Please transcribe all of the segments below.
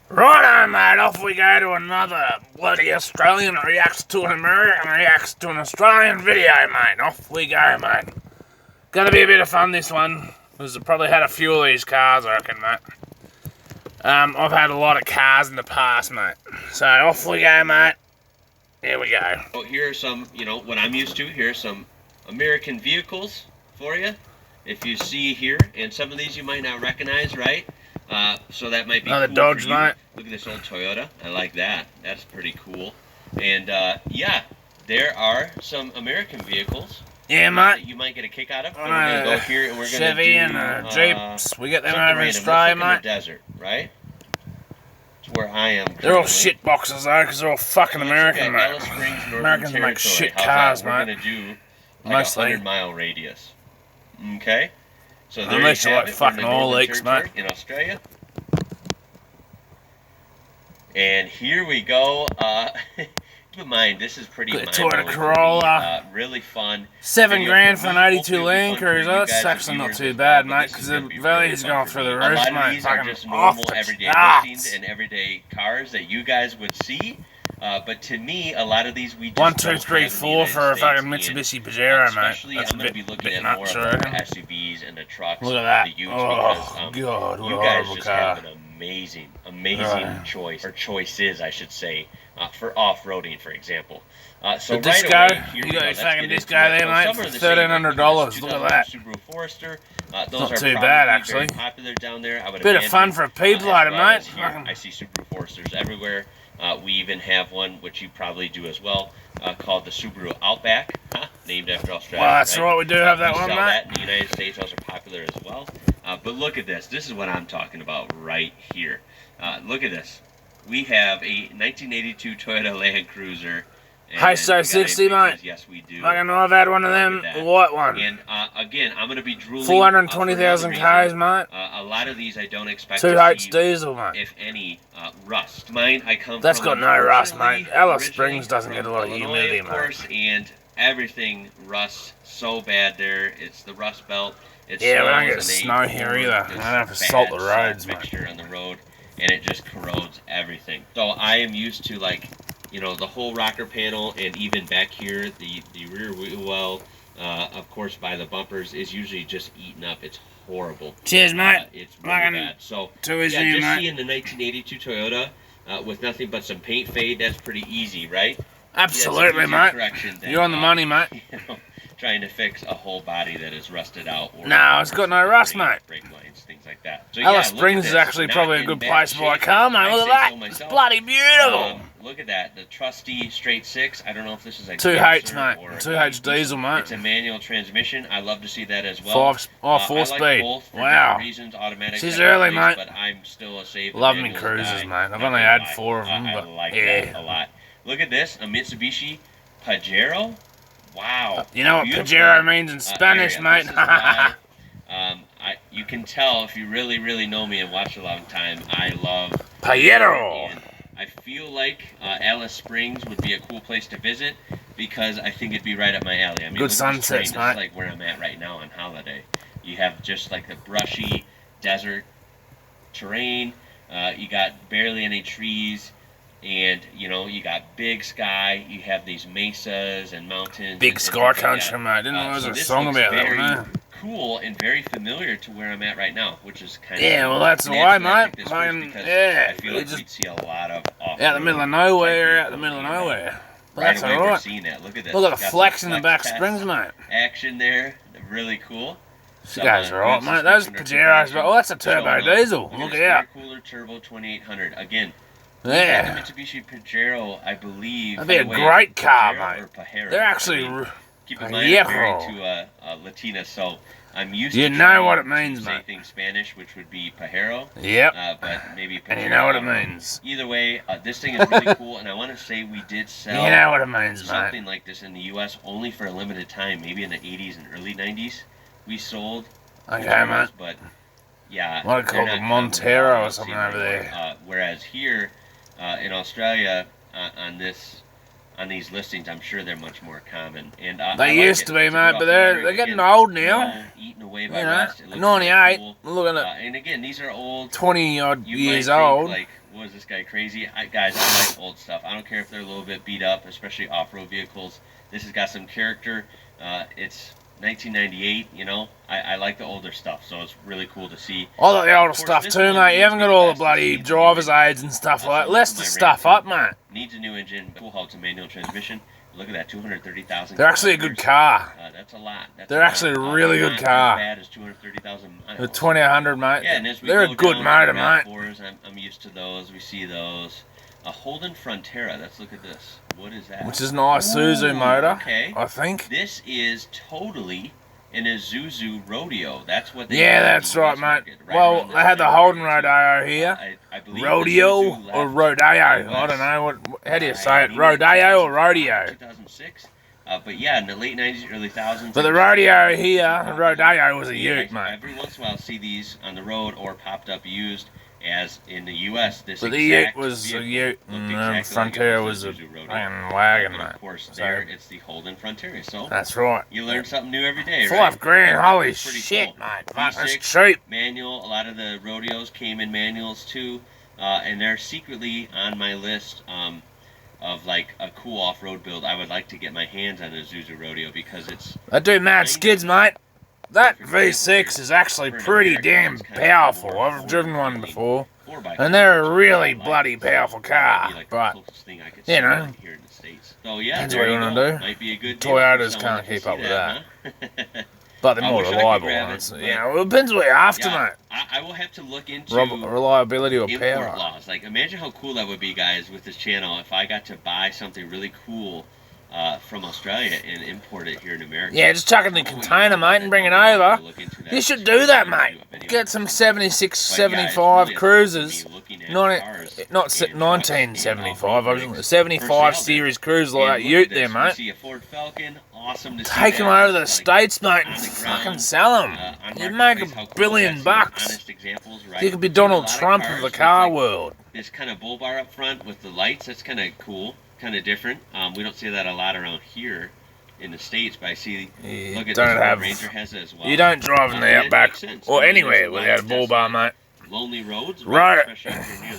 Righto, mate, off we go to another bloody Australian reacts to an American reacts to an Australian video, mate. Off we go, mate. Gonna be a bit of fun, this one, because I've probably had a few of these cars, I reckon, mate. I've had a lot of cars in the past, mate. So, off we go, mate. Here we go. So here are some, what I'm used to. Here are some American vehicles for you. If you see here, and some of these you might not recognize, right? So that might be another cool Dodge, for you. mate. Look at this old Toyota. I like that. That's pretty cool. And yeah, there are some American vehicles. Yeah, That mate. you might get a kick out of. So we're gonna go here and we're gonna Chevy do and Jeeps. We get them something over in random. Australia, Let's look in mate. the desert, right? It's where I am. They're all currently. shit boxes, though, because they're all fucking So let's American, look at mate. Alice Springs, Northern Americans make Territory. shit How's cars, that? We're mate. gonna do like Mostly. a 100-mile radius. Okay. So there Unless you you have like it. We're in fucking the oil Northern leaks, Territory mate. in Australia. And here we go. Keep in mind, this is pretty Good mind-blowing Toyota for me. Corolla. Really fun. $7 video grand for for an me. 82 Hopefully it'll be Land fun for Cruiser. you That's guys actually and not viewers too as bad, well, but mate, this because is the gonna be value's really going fun through for the me. A roof, lot of mate. these are Fucking just off normal the everyday charts. listings and everyday cars that you guys would see. But to me, a lot of these we just 1, 2, don't 3, have in the 4 United for a States, fucking and Mitsubishi Pajero, mate. especially That's I'm a going to be bit looking at nuts, more I of the reckon. SUVs and the trucks, Look at that. the Utes, Oh, because God, what you a guys horrible just car. have an amazing Right. choice, or choices, I should say, for off-roading, for example. So The right Disco, away, here you we got go. your Let's fucking get Disco into it. there, So mate, some for are the same, right? $1,300. This Look at that. Subaru Forester. Those Not are too probably bad, very actually. popular down there. I would Bit of imagine, fun for a people item, as well mate. as here. I see Subaru Foresters everywhere. We even have one, which you probably do as well, called the Subaru Outback, named after Australia. Well, that's right, we do have that We one, sell mate. that in the United States. Those are popular as well. But look at this. This is what I'm talking about right here. Look at this. We have a 1982 Toyota Land Cruiser. Hey, so 60, mate. Yes, we do. Fucking, I've had one of them, Look at that. a white one. And again, I'm going to be drooling. 420,000 Ks, mate. A lot of these I don't expect 2H to see, diesel, mate. if any, rust. Mine, I come That's from, got no rust, unfortunately, mate. Alice originally Springs doesn't get a lot of from humidity, Illinois, of course, and everything rusts so bad there. It's the Rust Belt. It Yeah, we don't snows get and they snow here pour either. this I don't have to bad salt the salt roads, mate. mixture on the road, and it just corrodes everything. So I am used to, like, the whole rocker panel, and even back here, the rear wheel well, of course, by the bumpers, is usually just eaten up. It's horrible. Cheers, mate. It's really Fucking bad. So, too easy, yeah, just mate. seeing the 1982 Toyota with nothing but some paint fade, that's pretty easy, right? Absolutely, Yeah, mate. You're on the money, mate. Trying to fix a whole body that is rusted out. Or No, it's got no rust, mate. Brake lines, things like that. So, Alice yeah, look Springs at is this. actually Not probably a in good bad place to buy a shape. car, mate. I Look say at so that. It's myself. bloody beautiful. Look at that, the trusty straight six. I don't know if this is a 2H, Gibson mate. or 2H diesel, mate. It's a manual transmission. I love to see that as well. 4 I speed. like both for Wow. different reasons. Automatics She's have their early, place, mate. But I'm still a safe. Love me manual cruisers, guy. mate. I've Not only gonna had lie. 4 of them, I but like yeah. that a lot. Look at this, a Mitsubishi Pajero. Wow. You know what Beautiful, Pajero means in Spanish, area. mate? This is why, you can tell if you really, really know me and watch a long time, I love Pajero. and I feel like Alice Springs would be a cool place to visit because I think it'd be right up my alley. I mean, Good look at this sunsets, terrain. This mate. is like where I'm at right now on holiday. You have just like the brushy desert terrain. You got barely any trees, and you got big sky. You have these mesas and mountains. Big and sky things like country, that. mate. Didn't know there was So a this song looks about that, very man. cool and very familiar to where I'm at right now, which is kind of Yeah, well, that's the way, I mate. picked this first Fucking, because yeah. I feel We like just we'd see a lot of out in the middle of nowhere, out in the middle of nowhere. But Right that's away, we're alright. seeing that. Look at this. Look at the Got flex some in the back test springs, mate. action there. Really cool. You guys are alright, good mate. Those suspension Pajeros, articulation. oh, that's a turbo Showing off. diesel. Look at Look this out. air cooler turbo 2800. Again, Yeah. the Mitsubishi Pajero, I believe. That'd be by a the way, great car, Pajero mate. or Pajero? They're actually... I mean, keep in mind, I'm married Pajero. to Latina, so I'm used You to know trying what it means, to say mate. things Spanish, which would be Pajero. Yep. But maybe Pajero. And you know what I it don't know. means. Either way, this thing is really cool, and I want to say we did sell You know what it means, mate. something like this in the U.S. only for a limited time, maybe in the 80s and early 90s. We sold Okay, Pajeros, mate. but yeah, What do they they're call it, not Montero common. or I've something seen over them there? more. Whereas here in Australia, on these listings, I'm sure they're much more common. And I They like used it. to be, It's a mate, rough but they're area. getting Again, old now. Eaten away You by know, rust. It looks really 98. cool. Look at it. And again, these are old. 20 odd You years might think, old. like, Was this guy crazy? Guys, I like old stuff. I don't care if they're a little bit beat up, especially off-road vehicles. This has got some character. It's 1998, you know. I like the older stuff, so it's really cool to see. I like the older stuff too, mate. You haven't got all the bloody driver's aids and stuff like that. Less the stuff up, mate. Needs a new engine. Cool how it's a manual transmission. Look at that, 230,000. They're actually a good car. That's a lot. They're actually a really good car. Bad as 230,000 miles. The 2000, mate. Yeah, and as we they're go a good down motor, the mate. RAV4s, I'm used to those. We see those. A Holden Frontera. Let's look at this. What is that? Which is an Isuzu motor, okay. I think. This is totally an Isuzu Rodeo. That's what they Yeah, that's right, mate. Well, they had the Holden Rodeo here. I believe Rodeo or Rodeo? I don't know. How do you say it? Rodeo or Rodeo? 2006. But yeah, in the late 90s, early 1000s. But the rodeo here, the Rodeo was a ute, mate. Every once in a while, I'll see these on the road or popped up used. As in the U.S., this but the ute was a ute, and the Frontera was a fucking wagon, mate. Of course, there it's the Holden Frontera. So that's right. You learn something new every day, right? $5,000, holy shit, cool. mate. That's cheap. Manual. A lot of the rodeos came in manuals too, and they're secretly on my list of like a cool off-road build. I would like to get my hands on a Isuzu Rodeo because it's. I do mad skids, mate. That V6 is actually pretty damn powerful. I've driven one before, and they're a really bloody powerful car. But, you know, that's what you want to do. Toyotas can't keep up with that. But they're more reliable ones. You know, it depends what you're after, mate. I will have to look into reliability or power. Laws. Like, imagine how cool that would be, guys, with this channel if I got to buy something really cool from Australia and import it here in America. Yeah, just chuck it in the container, mate, and bring it over. You should do that, mate. Get some 76, 75 cruisers. Not 1975, obviously. 75 series cruisers like that ute there, mate. Take them over to the States, mate, and fucking sell them. You make $1 billion. You could be Donald Trump of the car world. This kind of bull bar up front with the lights, that's kind of cool. Kind of different. We don't see that a lot around here in the States, but I see. Look at this. Ranger has it as well. You don't drive in the outback or anywhere without a bull bar, mate. Lonely roads, right?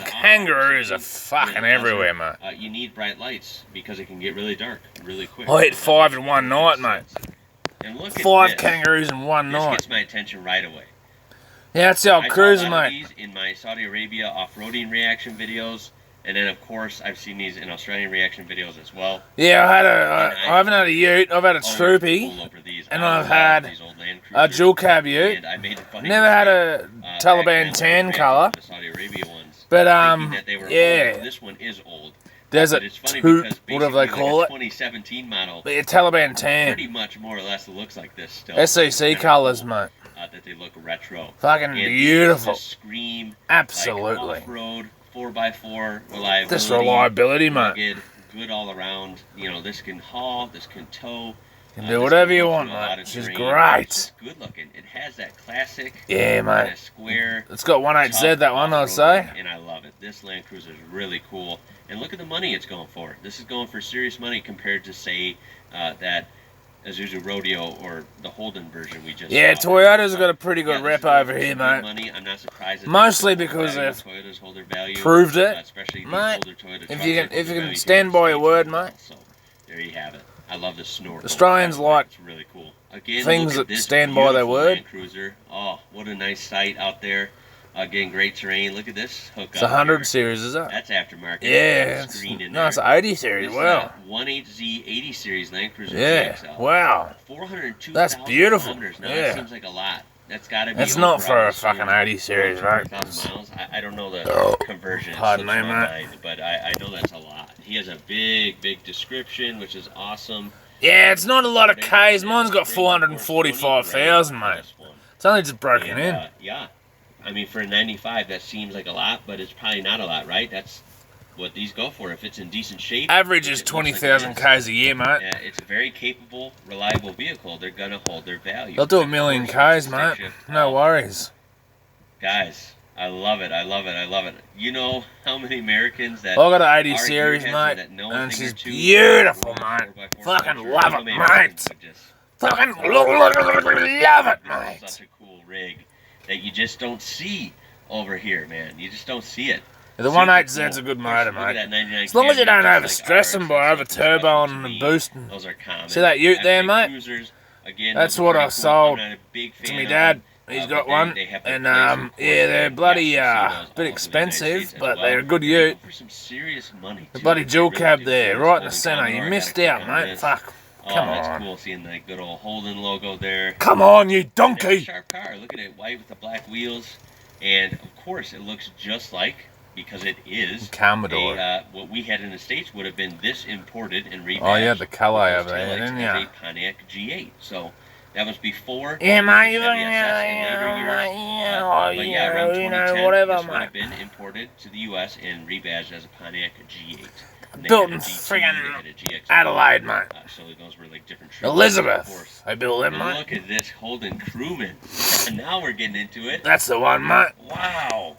Kangaroos are fucking everywhere, mate. You need bright lights because it can get really dark really quick. I hit 5 in one night, mate. And look 5 kangaroos in one night. This gets my attention right away. Yeah, that's the old cruiser, mate. These in my Saudi Arabia off-roading reaction videos. And then, of course, I've seen these in Australian reaction videos as well. Yeah, I haven't had a ute. I've had a Troopy, and I've had a dual cab ute. Never had a Taliban tan colour. But yeah, this one is old. There's a Toot, whatever they call it. 2017 model. The Taliban tan. Pretty much more or less looks like this still. SEC colours, mate. That they look retro. Fucking beautiful. Scream. Absolutely. Like off-road. 4x4 reliability. This reliability, mate. Rugged, good all around. You know, this can haul, this can tow. You can do whatever you want, mate. She's great. It's good looking. It has that classic. Yeah, mate. Square. It's got 1.8Z, that one, I'd say. And I love it. This Land Cruiser is really cool. And look at the money it's going for. This is going for serious money compared to, say, that Isuzu Rodeo or the Holden version we just yeah, saw. Toyota's got a pretty good rep over here, mate. Money. I'm not surprised mostly because they've proved it, mate. If you can stand by your word, mate. So there you have it. I love the snort. Australians like it's really cool. Again, things that stand by their word. Land Cruiser. Oh, what a nice sight out there. Again, great terrain. Look at this hookup. It's a 100 series, is it? That's aftermarket. Yeah, it's an 80 series. Wow. 18Z 80 series Land Cruiser. Yeah. GXL. Wow. 402. That's beautiful. Now, yeah. That seems like a lot. That's got to be. It's not for a fucking 80 series, right? Miles. I don't know the conversion. Pardon me, mate. But I know that's a lot. He has a big description, which is awesome. Yeah, it's not a lot of Ks. Mine's got 445,000, mate. It's only just broken in. Yeah. I mean, for a 95, that seems like a lot, but it's probably not a lot, right? That's what these go for. If it's in decent shape. Average is 20,000 Ks a year, mate. Yeah, it's a very capable, reliable vehicle. They're going to hold their value. They'll do 1 million Ks, mate. No worries. Guys, I love it. I love it. I love it. You know how many Americans that... I got an 80 series, mate. And she's beautiful, mate. Fucking love it, mate. Fucking love it, mate. Such a cool rig that you just don't see over here, man. You just don't see it. The Super 1.8Z's a cool. good Of course, motor, look at mate. that 99 As long as you Camry, don't just overstress like them by ours, over it's special turboing to and me. boosting. Those are common. See that ute there, F8 mate? Cruisers, again, That's those are what pretty I cool. sold I'm not a big to fan me of dad. them, He's but got one, they have their and place, of course, yeah, they're and bloody yes, you see those bit all over the United expensive, States as but well. they're a good And they ute. go for some serious money, The too. bloody They dual really cab do. there, Look at right in the this centre. Holden You Commodore. I missed gotta out, click on mate. this. Fuck. Oh, Come that's on. cool seeing the good old Holden logo there. Come on, you That's a donkey! sharp car. Look at it, white with the black wheels, and of course it looks just like, because it is Commodore. what we had in the States would have been this imported and rebadged. Oh, you had the colour with those over there, taillights didn't as you? a Pontiac G8. So that was before Yeah, mate, the Chevy SS in later years. But yeah, around 2010, whatever, this would mate. have been imported to the U.S. and rebadged as a Pontiac G8. And they Built had a in GT, friggin' they had a GX, Adelaide, mate. so those were like different trims, of Elizabeth. course. I built them, And mate. look at this Holden Crewman. And now we're getting into it. That's the one, mate. Wow.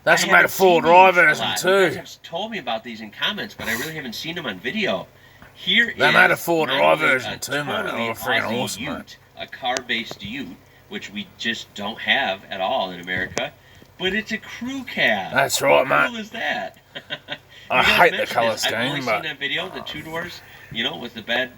That's I made a haven't full seen drive these a version lot. You guys too. have told me about these in comments, but I really haven't seen them on video. Here They is made a full not drive only version a too, mate. totally Oh, friggin' Aussie awesome, mate. ute, a car-based ute, which we just don't have at all in America, but it's a crew cab. That's right, How cool mate. is that? I You guys hate the mentioned colour this. I've only scheme, but seen that video, the two doors, with the bed,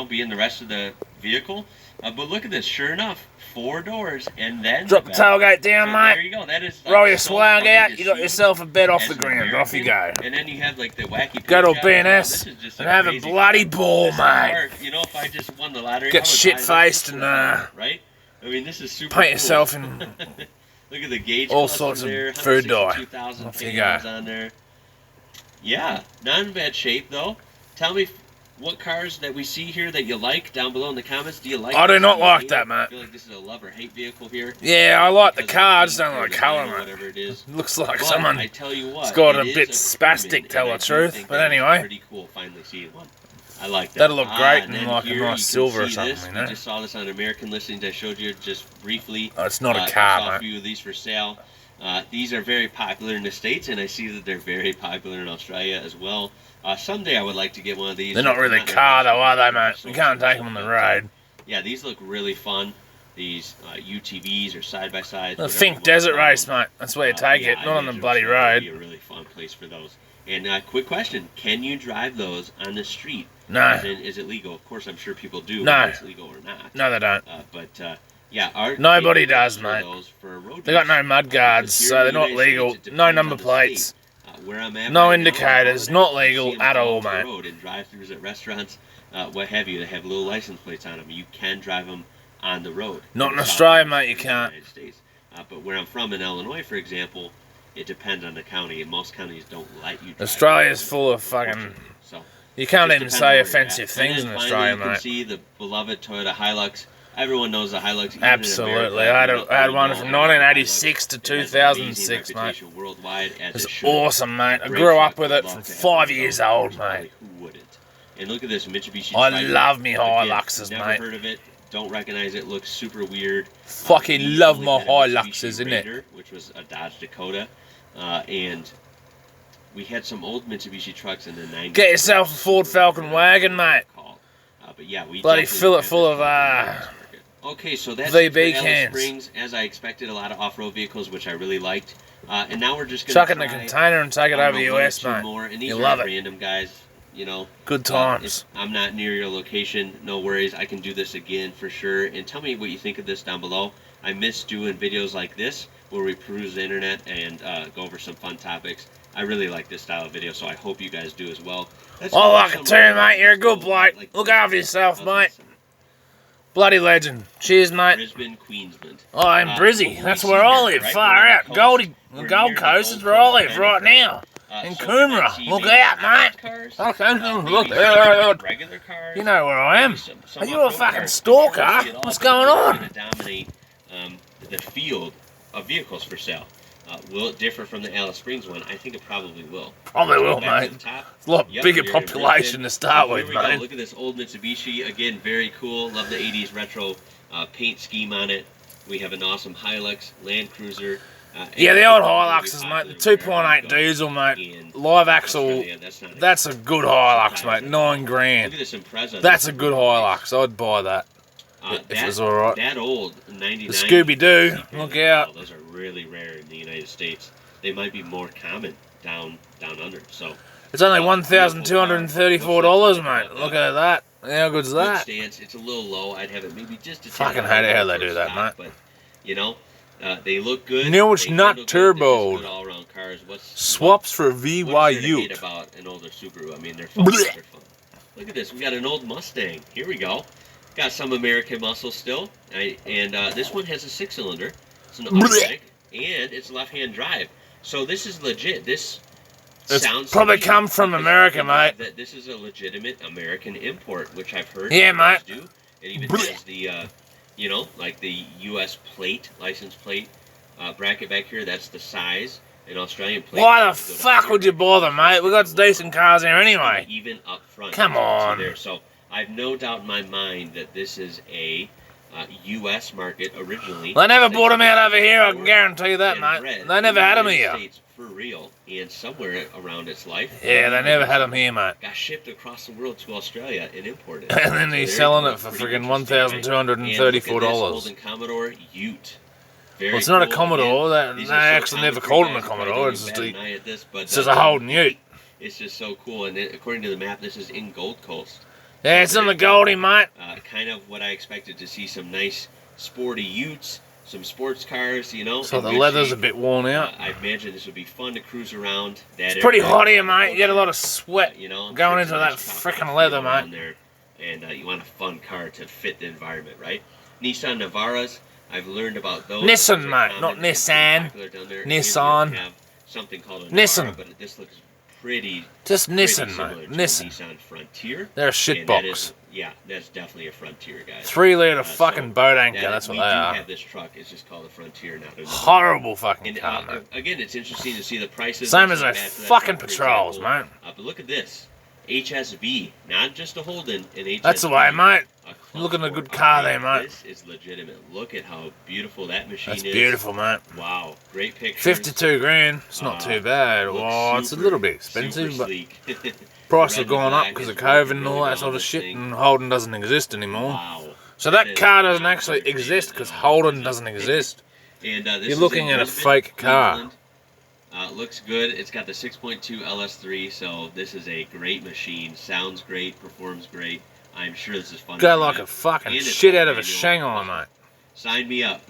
being the rest of the vehicle. But look at this. Sure enough, 4 doors, and then drop the bed. tailgate down, So there mate. you go. That is like Roll your so swag funny out. to You got see yourself a bed off as the an ground. Off you go. American. And then you have like the wacky. Go to paint job. BNS This is just and have a crazy bloody car. ball, This is mate. hard. If I just won the lottery, Get I would buy this shit-faced just and, for fun, right? I mean, this is super. Paint cool. yourself in Look at the gauge. all cluster sorts of there, food dye. 162,000 Off you pounds go. on there. Yeah, not in bad shape though. Tell me what cars that we see here that you like down below in the comments. Do you like? I do this? not Do you like hate that, it? mate. I feel like this is a love or hate vehicle here. Yeah, I like the Because car. I of just the don't ink or like the colour, line or mate. whatever it is. Looks like But someone. I tell you what, it's got it a is bit Crewman, spastic, tell and the I do truth, think but that is anyway. pretty cool finally seeing one. I like that. That'll look great and in then like a here you nice can silver or see something, this. you We know? just saw this on American Listings. I showed you just briefly. Oh, it's not a I car, saw a mate. few of these for sale. These are very popular in the States, and I see that they're very popular in Australia as well. Someday I would like to get one of these. They're not really car though, are they, mate? You can't take them on the road. Yeah, these look really fun. These UTVs or side-by-sides. The whatever you Think wanna Desert call Race, them. mate. That's where you take Yeah, it, I not on the imagine bloody Australia would road. be a really fun place for those. And quick question: can you drive those on the street? No. As in, is it legal? Of course, I'm sure people do. No. Whether it's legal or not. No, they don't. Yeah, Nobody they does, register mate. those for road They got use. no mud guards, Here so in they're the not United legal. States, it No depends number on the plates. state. Where I'm at No right now, indicators, on not holiday, legal you see 'em at all all, over the mate. road, in drive-throughs at restaurants, what have you. They have little license plates on them. You can drive them on the road. Not in the South Australia, Coast mate, you of the can't. United States. But where I'm from in Illinois, for example, it depends on the county, and most counties don't let you drive. Australia's full of fucking. unfortunately. So You can't just even depends on say where you're offensive at. things And in then Australia, finally, you mate. can see the beloved Toyota Hilux. Everyone knows the Hilux. even in Absolutely. America. I had one know from about the 1986 Hilux. to It has an 2006, amazing mate. reputation worldwide, as It's it should. awesome, mate. I Great grew truck, up with would it love from to have 5 one of years those. old, Probably mate. who wouldn't? And look at this Mitsubishi I Triton. love me Again, Hiluxes, never mate. heard of it. Don't recognize it. Looks super weird. Fucking We love only my had a Mitsubishi Hiluxes, innit? Raider, which was a Dodge Dakota, and we had some old Mitsubishi trucks in the 90s. Get yourself a Ford Falcon wagon, mate. But yeah, we Bloody definitely fill it had full that of, market. Okay, so that's VB it for Alice cans. Springs. As I expected, a lot of off-road vehicles, which I really liked. And now we're just going Chuck to it in the container and take it over the US, mate. More. And these You are love it. random, guys. Good times. If I'm not near your location, no worries. I can do this again for sure. And tell me what you think of this down below. I miss doing videos like this where we peruse the internet and go over some fun topics. I really like this style of video, so I hope you guys do as well. I like it too, mate. You're a good bloke. Look after yourself, mate. Bloody legend. Cheers, mate. Brisbane, Queensland. Oh, I'm Brizzy. That's where I live. Far out. Gold Coast is where I live right now. In Coomera. Look out, mate. Okay, look out. Regular cars. You know where I am. Some Are you a off-road fucking cars. stalker? I'm sure What's it's going on? going to dominate the field of vehicles for sale. Will it differ from the Alice Springs one? I think it probably will. Probably will, Back to mate. the top. It's a lot Yep, bigger you're in population Brisbane. to start Here with, we go. mate. Look at this old Mitsubishi. Again, very cool. Love the 80s retro paint scheme on it. We have an awesome Hilux, Land Cruiser. Yeah, the old really Hiluxes, mate. popular The wherever 2.8 you go. diesel, mate. In Live axle. Australia, not That's a good Hilux, mate. $9 Look at grand. this Impreza. That's a good Hilux. I'd buy that. If it was alright. That old, 99. The Scooby-Doo. Look out. Those are really rare in the United States. They might be more common down under. So It's only beautiful $1,234, car. mate. Look at that. How good's Good that? stance. It's a little low. I'd have it maybe just a Fucking tad hate it how higher they do for that, stock, mate. But you know, they look good. No, it's they not handle good, they're just turboed. good all-around cars. Swaps for What is there VY to hate Ute. about an older Subaru? I mean, they're fun. Blech. They're fun. Look at this. We got an old Mustang. Here we go. Got some American muscle still. And this one has a 6-cylinder. It's an automatic. And it's left-hand drive. So this is legit. This It's sounds probably to me come from because America, I think mate. That this is a legitimate American import, which I've heard. Yeah, cars mate. do. It even Blech. has the, you know, like the U.S. plate, license plate bracket back here. That's the size. An Australian plate. Why the is good fuck on would here. you bother, mate? We got decent cars here anyway. Even up front. Come as you can see on. there. So I've no doubt in my mind that this is a U.S. market originally. They never bought them out over here, I can guarantee you that, And mate. bred They never in the had them United here. States for real, and somewhere around its life. Yeah, they never had them here, mate. Got shipped across the world to Australia and imported. And then So he's there selling you it go. for Pretty friggin' interesting, right? And look at this $1,234. Holden Commodore Ute. Very Well, it's not a cool. Commodore. Again, They these are so actually never common called for them a guys who probably Commodore. don't It's even just bat an eye at this, but It's just a Holden Ute. It's just so cool. And according to the map, this is in Gold Coast. Yeah, it's in the Goldie, mate. Kind of what I expected to see, some nice sporty Utes, some sports cars, you know. So in the good leather's a shape. bit worn out. I imagine this would be fun to cruise around. That It's pretty area. hot here, mate. You get a lot of sweat You know, going it's into a that nice tropical frickin' feel leather, around mate. there, and you want a fun car to fit the environment, right? Nissan Navaras, I've learned about those. Nissan, Those are mate, common not and pretty Nissan. popular down there. Nissan. We have something called a Nissan. Navara, but this looks pretty. Just pretty Nissan, similar mate. to a Nissan. Nissan Frontier. They're a And that shitbox. is, yeah, that's definitely a Frontier, guys. 3-litre So fucking boat anchor. That's what we they do are. have this truck. It's just called the Frontier, not a Navara. Horrible fucking And car, mate. again, it's interesting to see the prices. Same Let's as not those add to that fucking truck, for patrols, example. mate. But look at this. HSV, not just a Holden, an HSV. That's the way, mate. A You're looking at a Club good Sport car R8. there, mate. This is legitimate. Look at how beautiful that machine That's is. beautiful, mate. Wow, great pictures. 52 grand. It's not too bad. Looks Oh, it's a super- little bit expensive, super but sleek. price Red has gone and up black because is of COVID and working all really that sort well, of shit, this and Holden doesn't exist anymore. Wow. So that is car doesn't not actually great exist at because all, Holden is it? doesn't exist. And this You're is looking in at a Lisbon, fake car. Queensland. Looks good. It's got the 6.2 LS3, so this is a great machine. Sounds great, performs great. I'm sure this is fun. Go to like drive. a fucking And it's shit out of a manual. Shanghai, mate. Sign me up.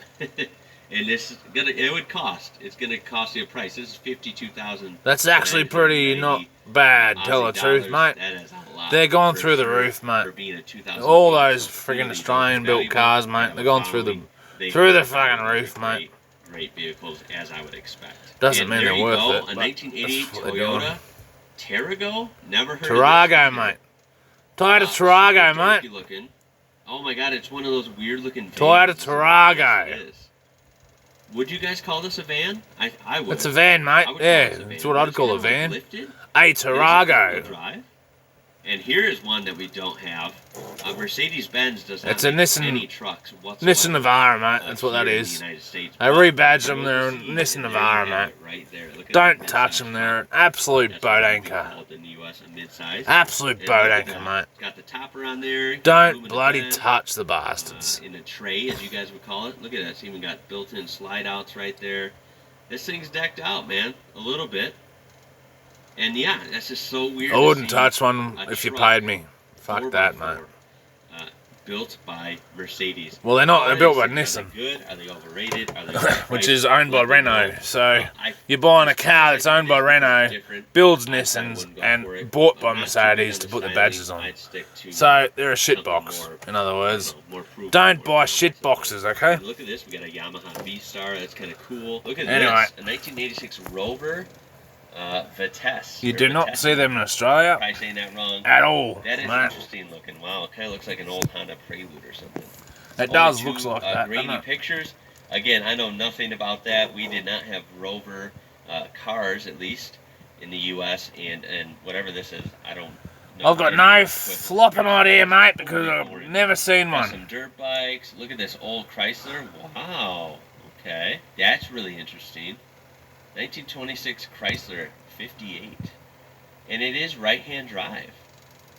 And this is gonna. It would cost. It's gonna cost you a price. This is 52,000. That's actually pretty not bad, tell the truth, mate. That is a lot. They're going for through the sure, roof, mate. for being a 2000 All model, those so friggin' clearly Australian-built valuable. cars, mate, They have they're a going through the- following. They through the are fucking great, roof, mate. Great vehicles, as I would expect. Doesn't And mean there they're you worth go, it, A but 1988 that's what they're doing. Toyota Tarago. Never heard Tarago, of this. mate. Toyota Tarago, Turkey mate. looking. Oh my god, it's one of those weird looking Toyota vans. Tarago. Yes, it is. Would you guys call this a van? I would. It's a van, mate. I would call Yeah, this a that's van. what I'd It's call a kinda like van. lifted. A It is a four-wheel Tarago. drive. And here is one that we don't have. Mercedes-Benz does not It's a make Nissan- any trucks whatsoever. Nissan Navara, mate. That's what here that in the is. United States. I But rebadged you them. will They're see, Nissan and there Navara, you have mate. it right there. Look at Don't that touch midsize them. truck. They're an absolute That's boat what we anchor. call it in the U.S. a midsize. Absolute And boat look at anchor, that. mate. It's got the topper on there. Don't aluminum bloody bed, touch the bastards. in a tray, as you guys would call it. Look at that. It's even got built-in slide-outs right there. This thing's decked out, man. A little bit. And yeah, that's just so weird. I to wouldn't see touch one a if you truck, paid me. Fuck 4x4, that, mate. Built by Mercedes. Well, they're not. They're built by Are they Nissan, good? Are they overrated? Are they which overpriced? is owned by Let me know. Renault. So I- you're buying a car that's owned by Renault, Different. builds I Nissans, wouldn't go for and it. bought by I'm not too Mercedes big to put the on badges styling. on. I'd stick to So they're a something shitbox, more, in other words. more proof. Don't buy shit boxes, okay? And look at this. We got a Yamaha V-Star. That's kind of cool. Look at Anyway. this. A 1986 Rover Vitesse. You or do not Vitesse. see them in Australia Probably saying that wrong. at all, That is mate. interesting looking. Wow, it kind of looks like an old Honda Prelude or something. It Only does two, looks like that, grainy doesn't it? pictures. Again, I know nothing about that. We did not have Rover cars, at least in the U.S. And whatever this is, I don't know. I've got no flopping idea, mate, because I've never seen Got one. some dirt bikes. Look at this old Chrysler. Wow. Okay, that's really interesting. 1926 Chrysler 58, and it is right-hand drive.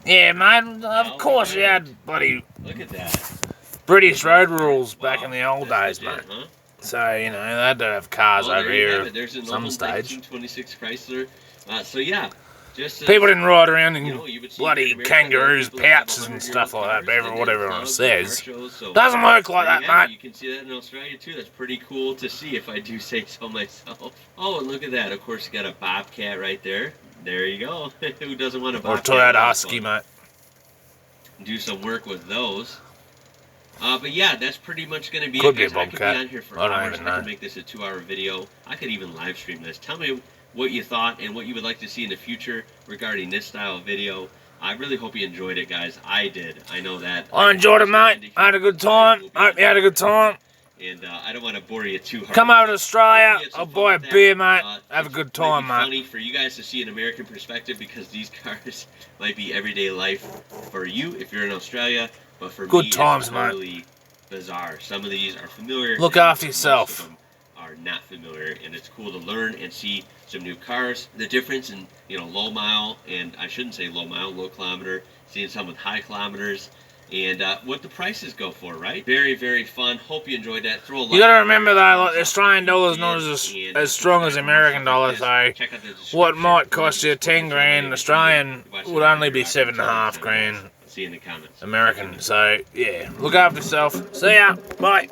Yeah, mate, of course you had bloody Look at that. British road rules back Wow, in the old that's days, mate. legit, huh? So, you know, they had to have cars Well, over there you have here it. There's an at some old stage. 1926 Chrysler. So yeah, just People didn't ride around you in know, you would see bloody in America, kangaroos' people have pouches and 100-year-old stuff like that, cars, whatever, and whatever they everyone have says. car shows, so Doesn't work like there that, you have it. mate. You can see that in Australia too. That's pretty cool to see, if I do say so myself. Oh, and look at that. Of course, you got a bobcat right there. There you go. Who doesn't want a Or a bobcat? Toyota Husky, mate. Do some work with those. But yeah, that's pretty much going to be Could it, be a guys. I could be bobcat. on here for I don't hours. even I know. could make this a 2-hour video. I could even live stream this. Tell me what you thought and what you would like to see in the future regarding this style of video. I really hope you enjoyed it, guys. I did. I know that. I enjoyed it, mate. I had a good time. Hope you had a good time. And I don't want to bore you too hard. Come over to Australia. Hopefully you had some I'll fun buy a with that. beer, mate. Have a It good might time, be mate. funny for you guys to see an American perspective, because these cars might be everyday life for you if you're in Australia, but for Good me, times, it's mate. totally bizarre. Some of these are familiar. Look and after most yourself. of them are not familiar, and it's cool to learn and see some new cars. The difference in, low mile, and I shouldn't say low mile, low kilometer, seeing some with high kilometers, and what the prices go for, right? Very, very fun. Hope you enjoyed that. Throw a like. You gotta remember though, like the Australian dollar's not as strong as the American dollar, so what might cost you 10 grand Australian would only be 7.5 grand See you in the comments. American. So yeah, look after yourself. See ya. Bye.